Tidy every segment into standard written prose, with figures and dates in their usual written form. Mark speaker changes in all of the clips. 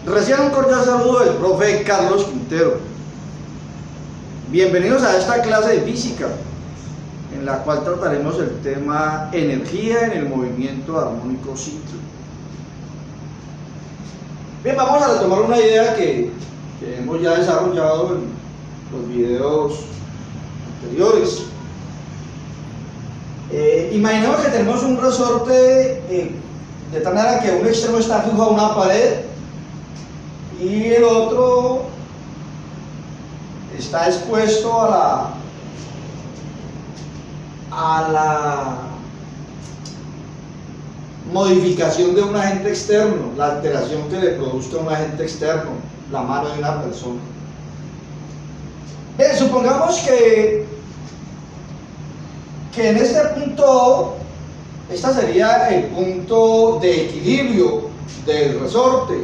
Speaker 1: Reciban un cordial saludo del profe Carlos Quintero. Bienvenidos a esta clase de física, en la cual trataremos el tema energía en el movimiento armónico simple. Bien, vamos a retomar una idea que hemos ya desarrollado en los videos anteriores. Imaginemos que tenemos un resorte de tal manera que un extremo está fijo a una pared y el otro está expuesto a la modificación de un agente externo, la alteración que le produzca un agente externo, la mano de una persona. Bien, supongamos que en este punto, este sería el punto de equilibrio del resorte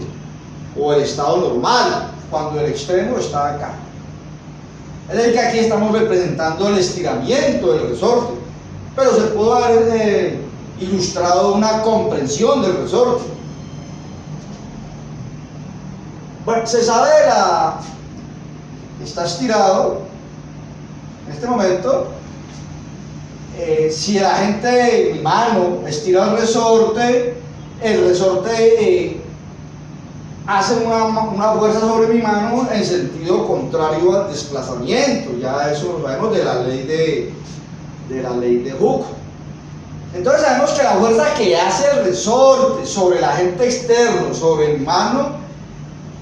Speaker 1: o el estado normal, cuando el extremo está acá. Es decir, que aquí estamos representando el estiramiento del resorte, pero se puede haber ilustrado una comprensión del resorte. Bueno, se sabe está estirado en este momento. Si el agente, mi mano, estira el resorte hace una fuerza sobre mi mano en sentido contrario al desplazamiento. Ya eso lo sabemos de la ley de Hooke. Entonces sabemos que la fuerza que hace el resorte sobre el agente externo, sobre mi mano,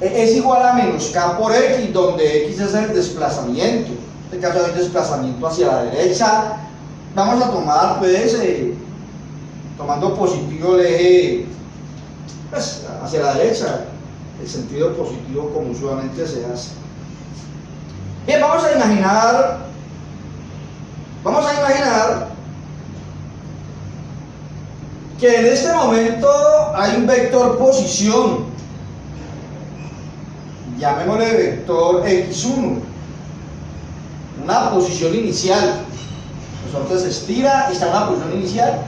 Speaker 1: es igual a menos K por X, donde X es el desplazamiento. En este caso hay desplazamiento hacia la derecha. Vamos a tomar, pues, tomando positivo el eje pues, hacia la derecha, el sentido positivo como usualmente se hace. Bien, vamos a imaginar que en este momento hay un vector posición, llamémosle vector x1, una posición inicial. Entonces se estira y está en una posición inicial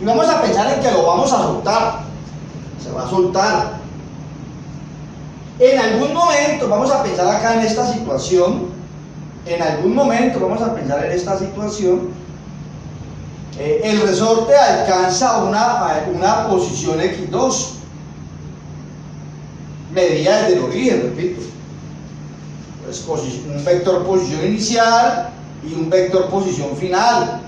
Speaker 1: y vamos a pensar en que lo vamos a soltar, se va a soltar. En algún momento, vamos a pensar acá en esta situación, el resorte alcanza una posición x2, medida desde el origen, repito. Pues un vector posición inicial y un vector posición final.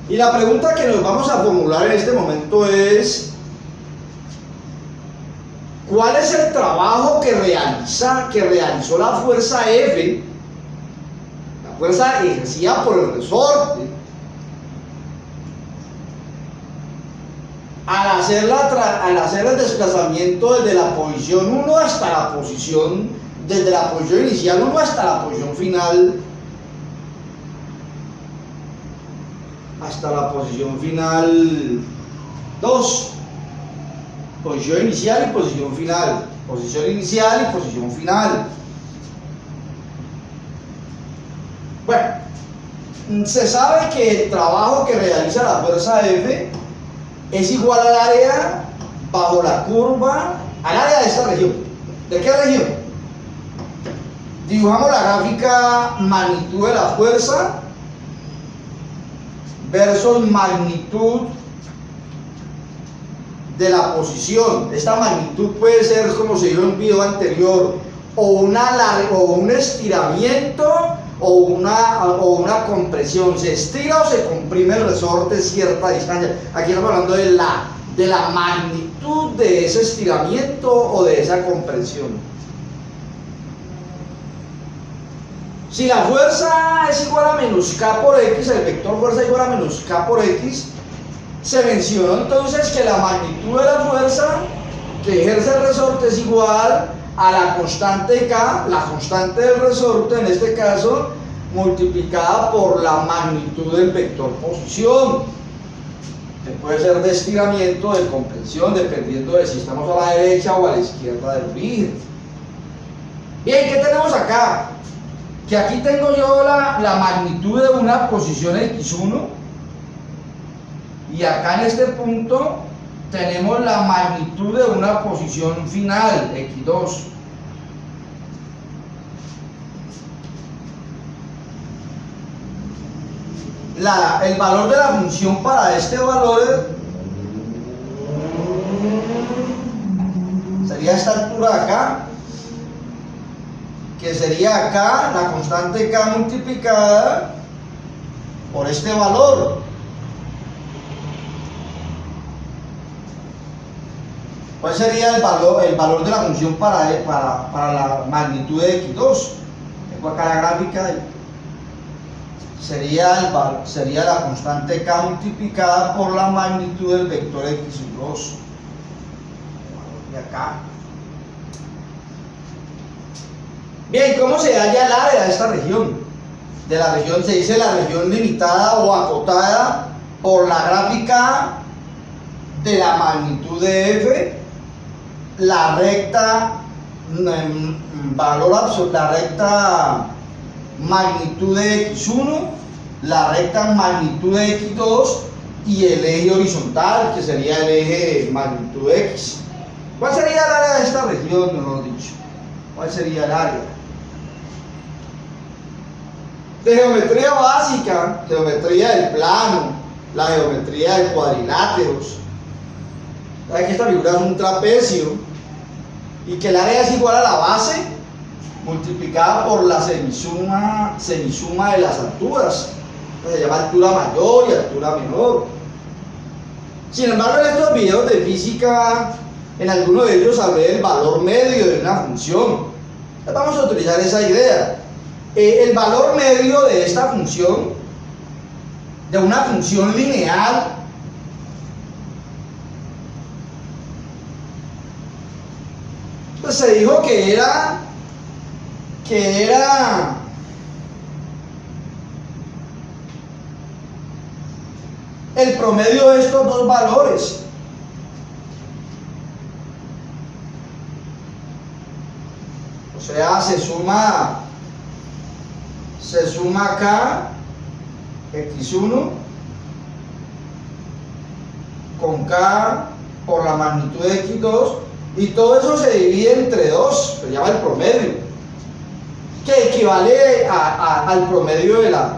Speaker 1: Y la pregunta que nos vamos a formular en este momento es: ¿cuál es el trabajo que realizó la fuerza F, la fuerza ejercida por el resorte, al hacer el desplazamiento desde la posición 1 hasta la posición, desde la posición inicial 1 hasta la posición final, hasta la posición final 2? Posición inicial y posición final, posición inicial y posición final. Bueno, se sabe que el trabajo que realiza la fuerza F es igual al área bajo la curva, al área de esta región. ¿De qué región? Dibujamos la gráfica magnitud de la fuerza versus magnitud de la posición. Esta magnitud puede ser, como se vio en un video anterior, o un estiramiento o una compresión. Se estira o se comprime el resorte a cierta distancia. Aquí estamos hablando de la magnitud de ese estiramiento o de esa compresión. Si la fuerza es igual a menos K por X, el vector fuerza es igual a menos K por X, se mencionó entonces que la magnitud de la fuerza que ejerce el resorte es igual a la constante K, la constante del resorte en este caso, multiplicada por la magnitud del vector posición, que puede ser de estiramiento o de compresión, dependiendo de si estamos a la derecha o a la izquierda del origen. Bien, ¿qué tenemos acá? Que aquí tengo yo la magnitud de una posición x1, y acá en este punto tenemos la magnitud de una posición final, x2. El valor de la función para este valor sería esta altura de acá, que sería acá la constante k multiplicada por este valor. ¿Cuál sería el valor de la función para la magnitud de x2? Tengo acá la gráfica. Sería la constante k multiplicada por la magnitud del vector x2. De acá. Bien, ¿cómo se halla el área de esta región? De la región se dice la región limitada o acotada por la gráfica de la magnitud de f, la recta la recta magnitud de x1, la recta magnitud de x2 y el eje horizontal, que sería el eje magnitud x. ¿Cuál sería el área de esta región, mejor dicho? ¿Cuál sería el área? De geometría básica, geometría del plano, la geometría de cuadriláteros. ¿Saben que esta figura es un trapecio? Y que el área es igual a la base multiplicada por la semisuma de las alturas. Se llama altura mayor y altura menor. Sin embargo, en estos videos de física, en alguno de ellos hablé del valor medio de una función. Entonces vamos a utilizar esa idea. El valor medio de esta función, de una función lineal, pues se dijo que era el promedio de estos dos valores. O sea, se suma acá x1 con k por la magnitud de x2 y todo eso se divide entre 2, se llama el promedio, que equivale al promedio de la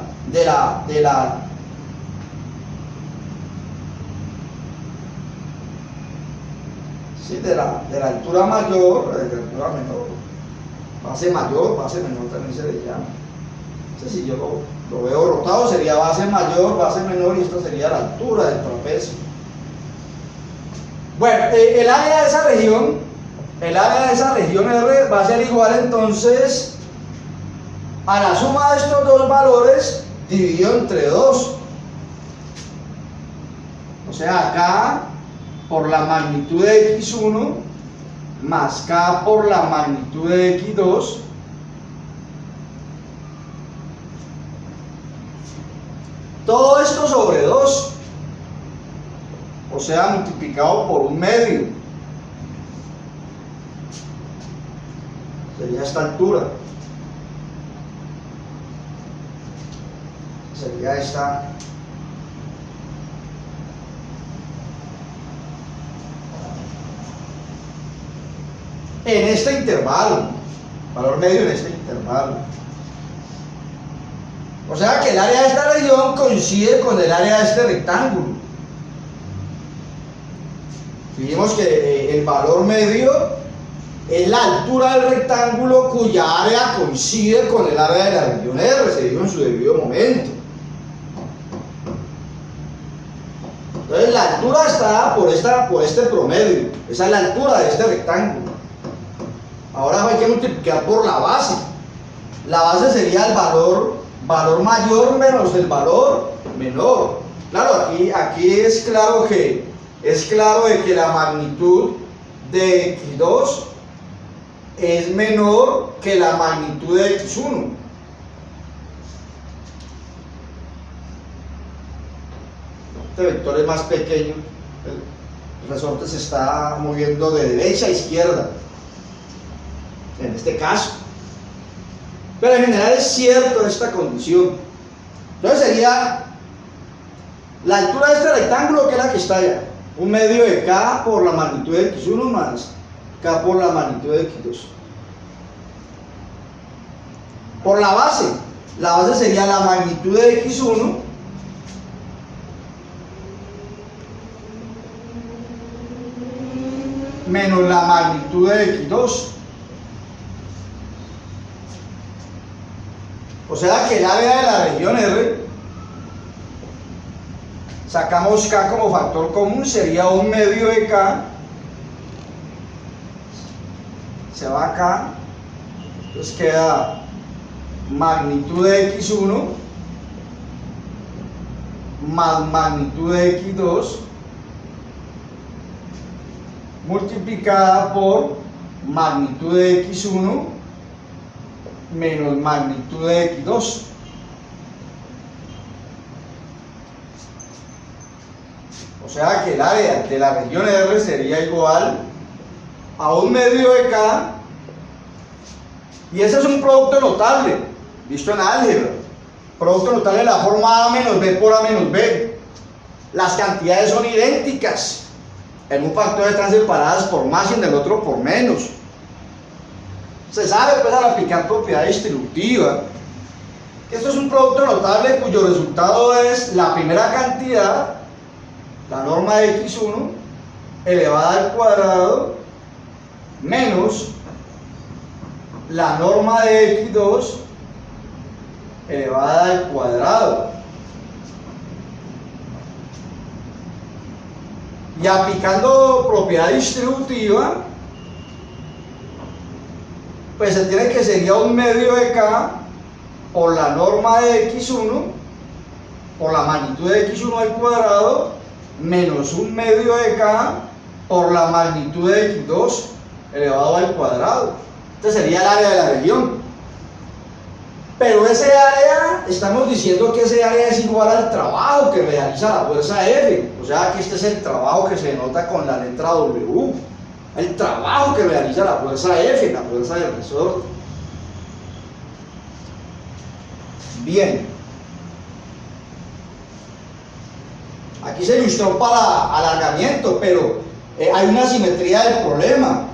Speaker 1: altura mayor, de la altura menor, base mayor, base menor también se le llama. Entonces, si yo lo veo rotado, sería base mayor, base menor, y esta sería la altura del trapecio. Bueno, el área de esa región R va a ser igual entonces a la suma de estos dos valores dividido entre 2. O sea, acá por la magnitud de x1 más k por la magnitud de x2 todo esto sobre 2, o sea, multiplicado por un medio, sería esta altura, sería esta. En este intervalo, valor medio en este intervalo. O sea que el área de esta región coincide con el área de este rectángulo. Dijimos que el valor medio es la altura del rectángulo cuya área coincide con el área de la región R, se dijo en su debido momento. Entonces la altura está dada por este promedio, esa es la altura de este rectángulo. Ahora hay que multiplicar por la base. La base sería el valor mayor menos el valor menor. Claro, aquí es claro de que la magnitud de x2 es menor que la magnitud de x1. Este vector es más pequeño, el resorte se está moviendo de derecha a izquierda en este caso, pero en general es cierto esta condición. Entonces sería la altura de este rectángulo, que es la que está allá, Un medio de K por la magnitud de X1 más K por la magnitud de X2. Por la base sería la magnitud de X1 menos la magnitud de X2. O sea que el área de la región R, sacamos K como factor común, sería un medio de K, se va acá, entonces queda magnitud de X1 más magnitud de X2 multiplicada por magnitud de X1 menos magnitud de X2. O sea que el área de la región R sería igual a un medio de K, y ese es un producto notable, visto en álgebra. Producto notable de la forma A menos B por A menos B. Las cantidades son idénticas. En un factor están separadas por más y en el otro por menos. Se sabe, pues, al aplicar propiedad distributiva, que esto es un producto notable cuyo resultado es la primera cantidad, la norma de X1 elevada al cuadrado menos la norma de X2 elevada al cuadrado. Y aplicando propiedad distributiva, pues se tiene que sería un medio de K por la norma de X1 por la magnitud de X1 al cuadrado menos un medio de K por la magnitud de X2 elevado al cuadrado. Este sería el área de la región. Pero ese área, estamos diciendo que ese área es igual al trabajo que realiza la fuerza F. O sea que este es el trabajo que se denota con la letra W. El trabajo que realiza la fuerza F, la fuerza del resorte. Bien. Aquí se ilustró para alargamiento, pero hay una simetría del problema.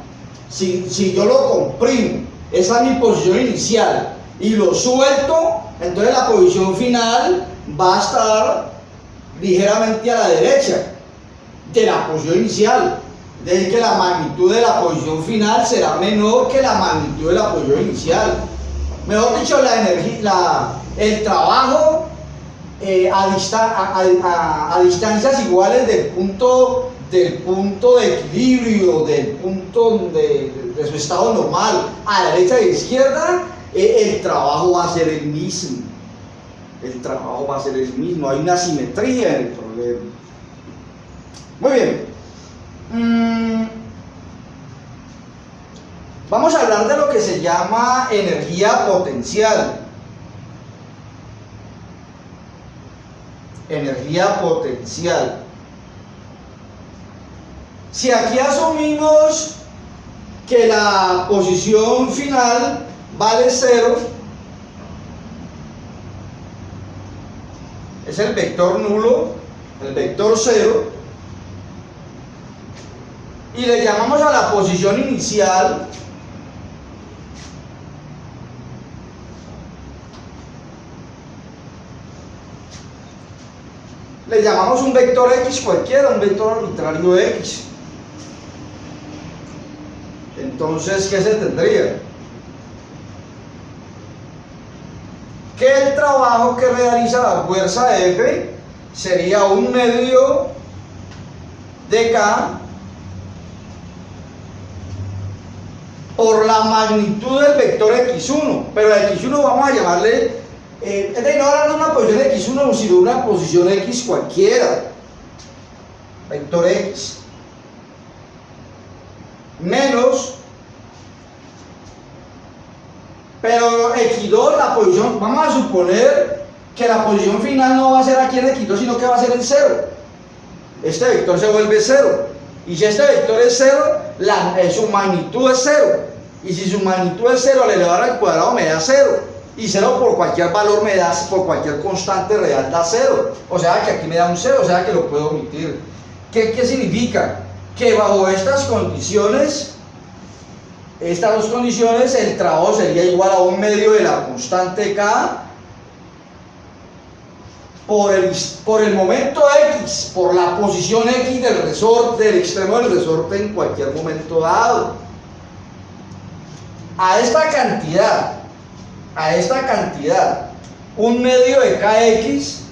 Speaker 1: Si yo lo comprimo, esa es mi posición inicial, y lo suelto, entonces la posición final va a estar ligeramente a la derecha de la posición inicial. Es decir, que la magnitud de la posición final será menor que la magnitud de la posición inicial. Mejor dicho, la energía, el trabajo a distancias iguales del punto de equilibrio, del punto de su estado normal, a derecha y izquierda, el trabajo va a ser el mismo. El trabajo va a ser el mismo. Hay una simetría en el problema. Muy bien. Vamos a hablar de lo que se llama energía potencial. Energía potencial. Si aquí asumimos que la posición final vale 0, es el vector nulo, el vector 0, y le llamamos a la posición inicial le llamamos un vector X cualquiera, un vector arbitrario X. Entonces, ¿qué se tendría? Que el trabajo que realiza la fuerza F sería un medio de K por la magnitud del vector X1, pero a X1 vamos a llamarle, no ahora no una posición de X1, sino una posición X cualquiera, vector X, menos, pero X2, la posición, vamos a suponer que la posición final no va a ser aquí en X2, sino que va a ser en 0. Este vector se vuelve 0. Y si este vector es 0, su magnitud es 0. Y si su magnitud es 0 al elevado al cuadrado me da 0. Y 0 por cualquier valor me da, por cualquier constante real da 0. O sea que aquí me da un 0, o sea que lo puedo omitir. ¿Qué significa? Que bajo estas dos condiciones, el trabajo sería igual a un medio de la constante K por el momento X, por la posición X del resorte, del extremo del resorte en cualquier momento dado. A esta cantidad, un medio de Kx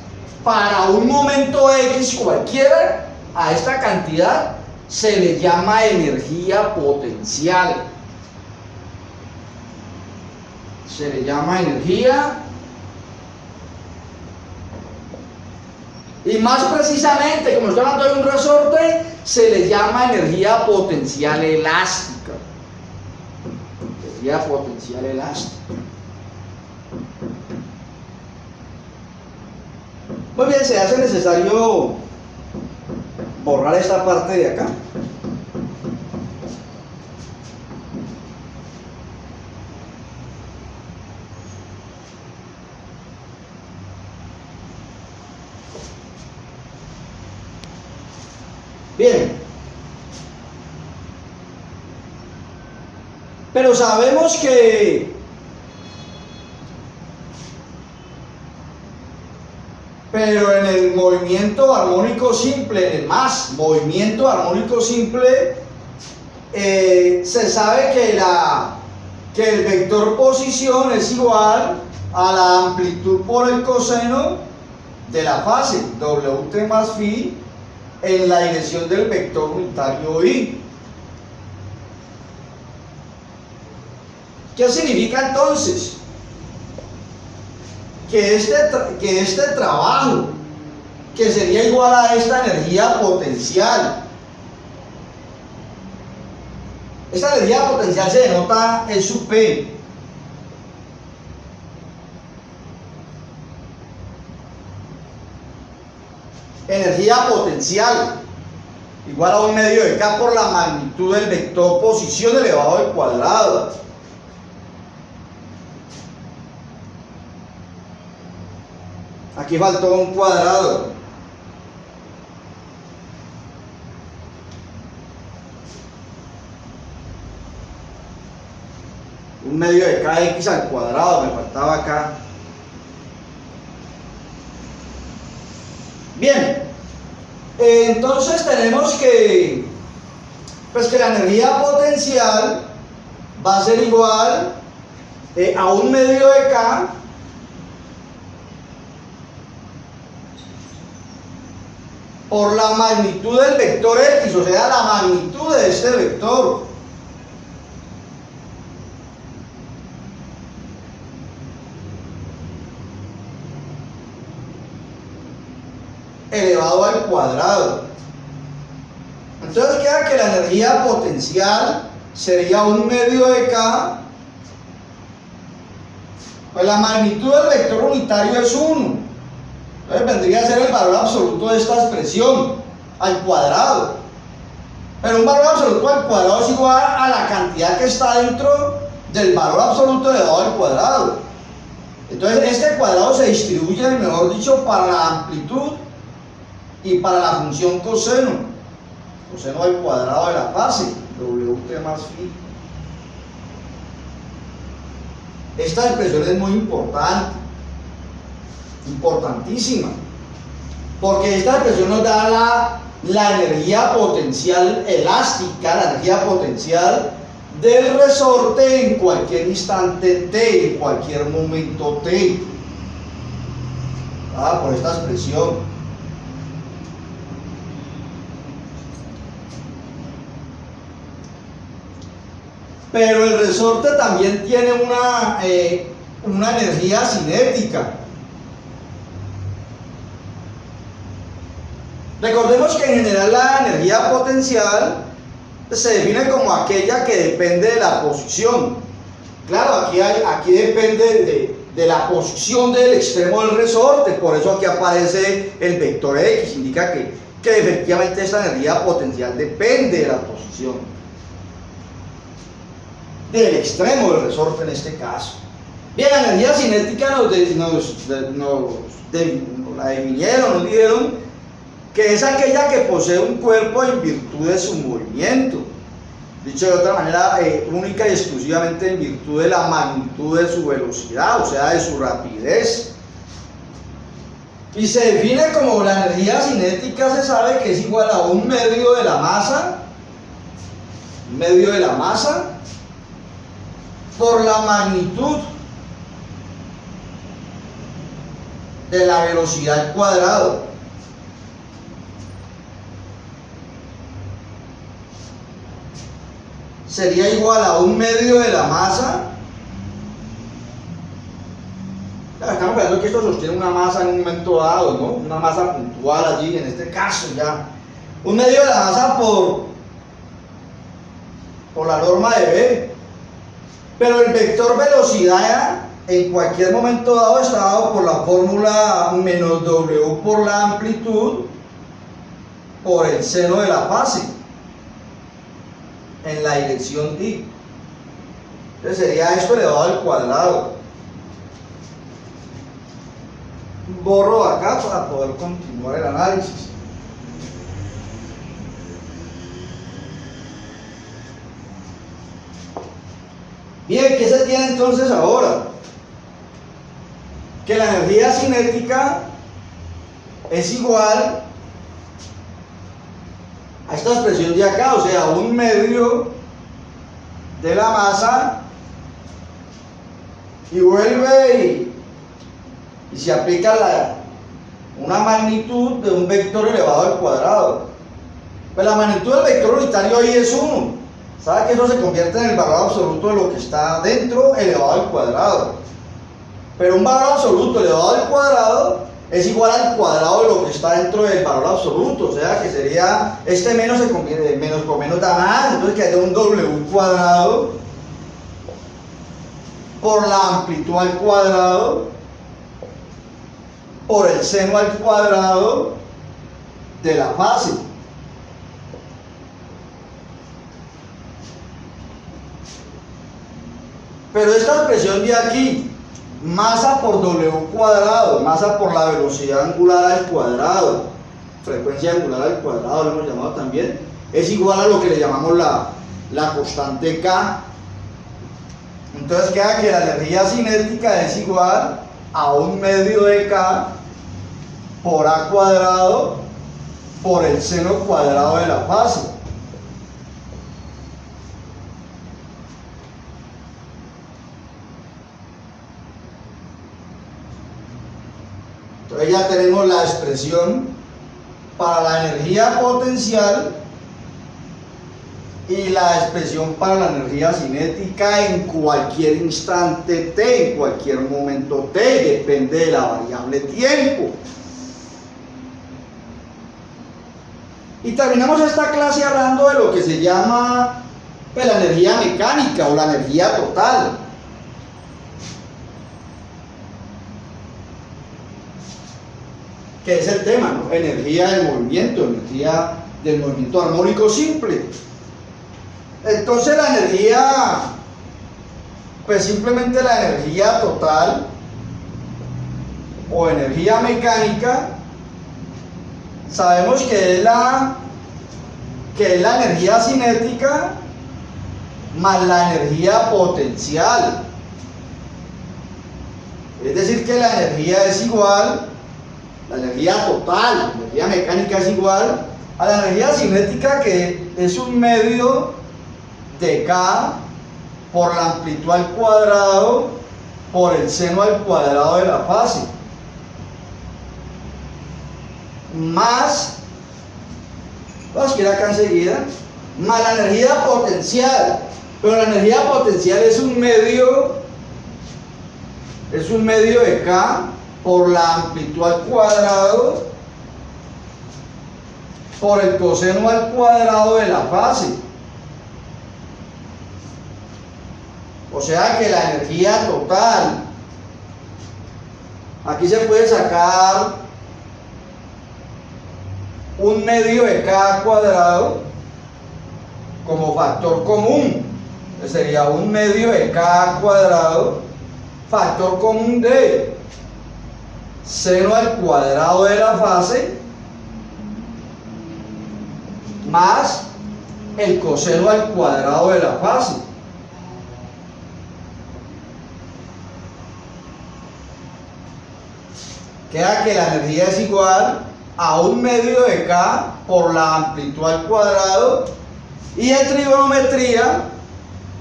Speaker 1: para un momento X cualquiera, a esta cantidad se le llama energía potencial. Se le llama energía, y más precisamente, como estoy hablando de un resorte, se le llama energía potencial elástica. Energía potencial elástica. Muy bien, se hace necesario borrar esta parte de acá. Bien, pero sabemos que en el movimiento armónico simple, en el movimiento armónico simple, se sabe que el vector posición es igual a la amplitud por el coseno de la fase, Wt más phi, en la dirección del vector unitario I. ¿Qué significa entonces? Que este trabajo, que sería igual a esta energía potencial, esta energía potencial se denota en su P. Energía potencial igual a un medio de K por la magnitud del vector posición elevado al cuadrado. Aquí faltó un cuadrado. Un medio de Kx al cuadrado, me faltaba acá. Bien, entonces tenemos que la energía potencial va a ser igual a un medio de K por la magnitud del vector X, o sea, la magnitud de este vector. Elevado al cuadrado. Entonces queda que la energía potencial sería un medio de K, pues la magnitud del vector unitario es 1. Entonces vendría a ser el valor absoluto de esta expresión al cuadrado. Pero un valor absoluto al cuadrado es igual a la cantidad que está dentro del valor absoluto elevado al cuadrado. Entonces este cuadrado se distribuye, mejor dicho, para la amplitud y para la función coseno al cuadrado de la fase, Wt más phi. Esta expresión es muy importante, importantísima, porque esta expresión nos da la energía potencial elástica, la energía potencial del resorte en cualquier instante t, en cualquier momento t, por esta expresión. Pero el resorte también tiene una energía cinética. Recordemos que en general la energía potencial se define como aquella que depende de la posición. Claro, aquí depende de la posición del extremo del resorte, por eso aquí aparece el vector X, indica que efectivamente esta energía potencial depende de la posición del extremo del resorte en este caso. Bien, la energía cinética nos la definieron, nos dijeron que es aquella que posee un cuerpo en virtud de su movimiento. Dicho de otra manera, única y exclusivamente en virtud de la magnitud de su velocidad, o sea, de su rapidez. Y se define como la energía cinética, se sabe que es igual a un medio de la masa, por la magnitud de la velocidad al cuadrado. Sería igual a un medio de la masa. Estamos pensando que esto sostiene una masa en un momento dado, ¿no? Una masa puntual allí, en este caso ya. Un medio de la masa por la norma de B. Pero el vector velocidad en cualquier momento dado está dado por la fórmula menos W por la amplitud por el seno de la fase en la dirección I. Entonces sería esto elevado al cuadrado. Borro acá para poder continuar el análisis. Bien, ¿qué se tiene entonces ahora? Que la energía cinética es igual a esta expresión de acá, o sea, un medio de la masa, y vuelve y se aplica una magnitud de un vector elevado al cuadrado. Pues la magnitud del vector unitario ahí es 1. ¿Sabe que eso se convierte en el valor absoluto de lo que está dentro elevado al cuadrado? Pero un valor absoluto elevado al cuadrado es igual al cuadrado de lo que está dentro del valor absoluto, o sea que sería, este menos se convierte, menos por menos da más, entonces quedaría un W cuadrado por la amplitud al cuadrado por el seno al cuadrado de la fase. Pero esta expresión de aquí, masa por W cuadrado, masa por la velocidad angular al cuadrado, frecuencia angular al cuadrado lo hemos llamado también, es igual a lo que le llamamos la constante K. Entonces queda que la energía cinética es igual a un medio de K por A cuadrado por el seno cuadrado de la fase. Entonces ya tenemos la expresión para la energía potencial y la expresión para la energía cinética en cualquier instante t, en cualquier momento t, depende de la variable tiempo. Y terminamos esta clase hablando de lo que se llama pues, la energía mecánica o la energía total. Que es el tema, ¿no? Energía del movimiento, energía del movimiento armónico simple. Entonces la energía, pues simplemente la energía total o energía mecánica, sabemos que es la energía cinética más la energía potencial. Es decir, que la energía es igual, la energía total, la energía mecánica es igual a la energía cinética, que es un medio de K por la amplitud al cuadrado por el seno al cuadrado de la fase, más, vamos a ir acá enseguida, más la energía potencial. Pero la energía potencial es un medio de K por la amplitud al cuadrado por el coseno al cuadrado de la fase. O sea que la energía total, aquí se puede sacar un medio de K cuadrado como factor común. Sería un medio de K cuadrado, factor común de seno al cuadrado de la fase más el coseno al cuadrado de la fase. Queda que la energía es igual a 1/2 de K por la amplitud al cuadrado, y en trigonometría,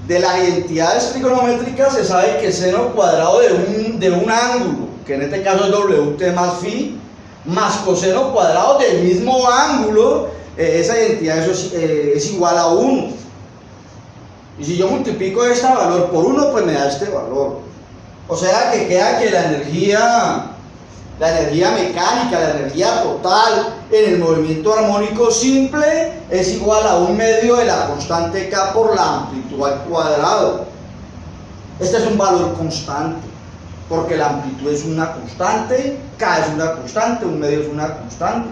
Speaker 1: de las identidades trigonométricas, se sabe que seno cuadrado de un ángulo, que en este caso es WT más phi, más coseno cuadrado del mismo ángulo, esa identidad es igual a 1. Y si yo multiplico este valor por 1, pues me da este valor. O sea que queda que la energía mecánica, la energía total en el movimiento armónico simple es igual a 1/2 de la constante K por la amplitud al cuadrado. Este es un valor constante, porque la amplitud es una constante, K es una constante, 1/2 es una constante.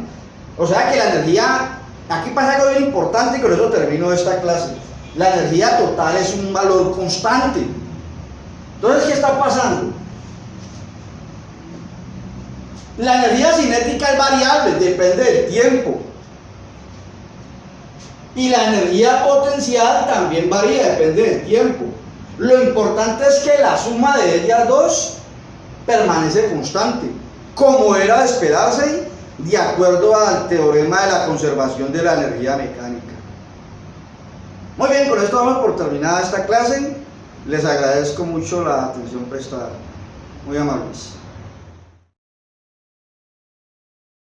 Speaker 1: O sea que la energía, aquí pasa algo bien importante y con eso termino esta clase. La energía total es un valor constante. Entonces, ¿qué está pasando? La energía cinética es variable, depende del tiempo. Y la energía potencial también varía, depende del tiempo. Lo importante es que la suma de ellas dos permanece constante, como era de esperarse, de acuerdo al teorema de la conservación de la energía mecánica. Muy bien, con esto damos por terminada esta clase. Les agradezco mucho la atención prestada. Muy amables.